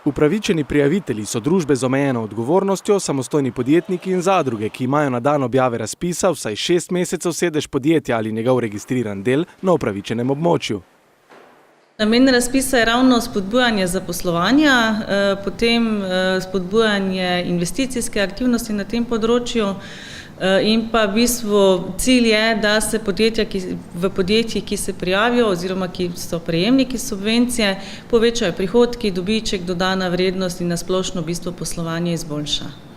Upravičeni prijavitelji so družbe z omejeno odgovornostjo, samostojni podjetniki in zadruge, ki imajo na dan objave razpisa vsaj 6 mesecev sedež podjetja ali njegov registriran del na upravičenem območju. Namen razpisa je ravno spodbujanje zaposlovanja, potem spodbujanje investicijske aktivnosti na tem področju in pa v bistvu cilj je, da se v podjetjih, ki se prijavijo oziroma ki so prejemniki subvencije, povečajo prihodki, dobiček, dodana vrednost in na splošno v bistvu poslovanje izboljša.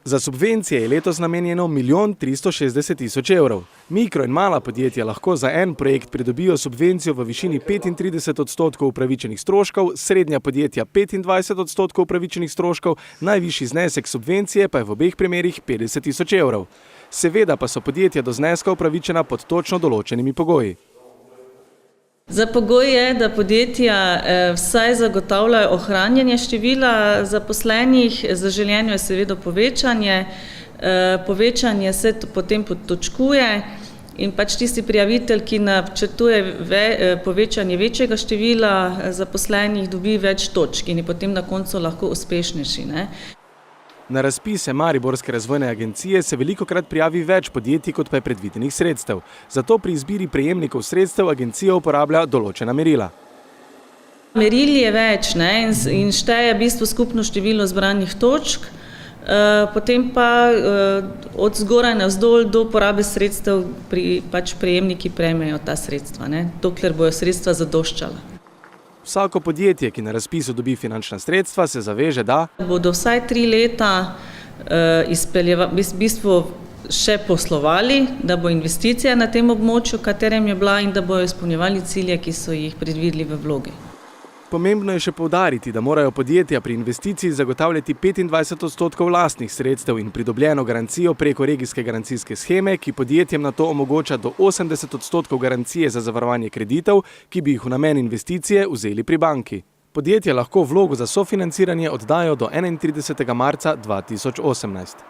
Za subvencije je letos namenjeno 1 360 000 evrov. Mikro in mala podjetja lahko za en projekt pridobijo subvencijo v višini 35% upravičenih stroškov, srednja podjetja 25% upravičenih stroškov, najvišji znesek subvencije pa je v obeh primerih 50 000 evrov. Seveda pa so podjetja do zneska upravičena pod točno določenimi pogoji. Za pogoj je, da podjetja vsaj zagotavljajo ohranjanje števila zaposlenih, zaželeno je seveda povečanje. Povečanje se potem potočkuje in pač tisti prijavitelj, ki načrtuje povečanje večjega števila zaposlenih, dobi več točk in je potem na koncu lahko uspešnejši. Na razpise Mariborske razvojne agencije se velikokrat prijavi več podjetij, kot pa je predvidenih sredstev. Zato pri izbiri prejemnikov sredstev agencija uporablja določena merila. Meril je več in šteje v bistvu skupno število zbranih točk, potem pa od zgoraj navzdol do porabe sredstev prejemniki prejmejo ta sredstva, dokler bojo sredstva zadoščala. Vsako podjetje, ki na razpisu dobi finančna sredstva, se zaveže, da bodo vsaj 3 leta v bistvu še poslovali, da bo investicija na tem območju, katerem je bila, in da bojo izpolnjevali cilje, ki so jih predvideli v vlogi. Pomembno je še poudariti, da morajo podjetja pri investiciji zagotavljati 25% lastnih sredstev in pridobljeno garancijo preko regijske garancijske sheme, ki podjetjem na to omogoča do 80% garancije za zavarovanje kreditov, ki bi jih v namen investicije vzeli pri banki. Podjetja lahko vlogo za sofinanciranje oddajo do 31. marca 2018.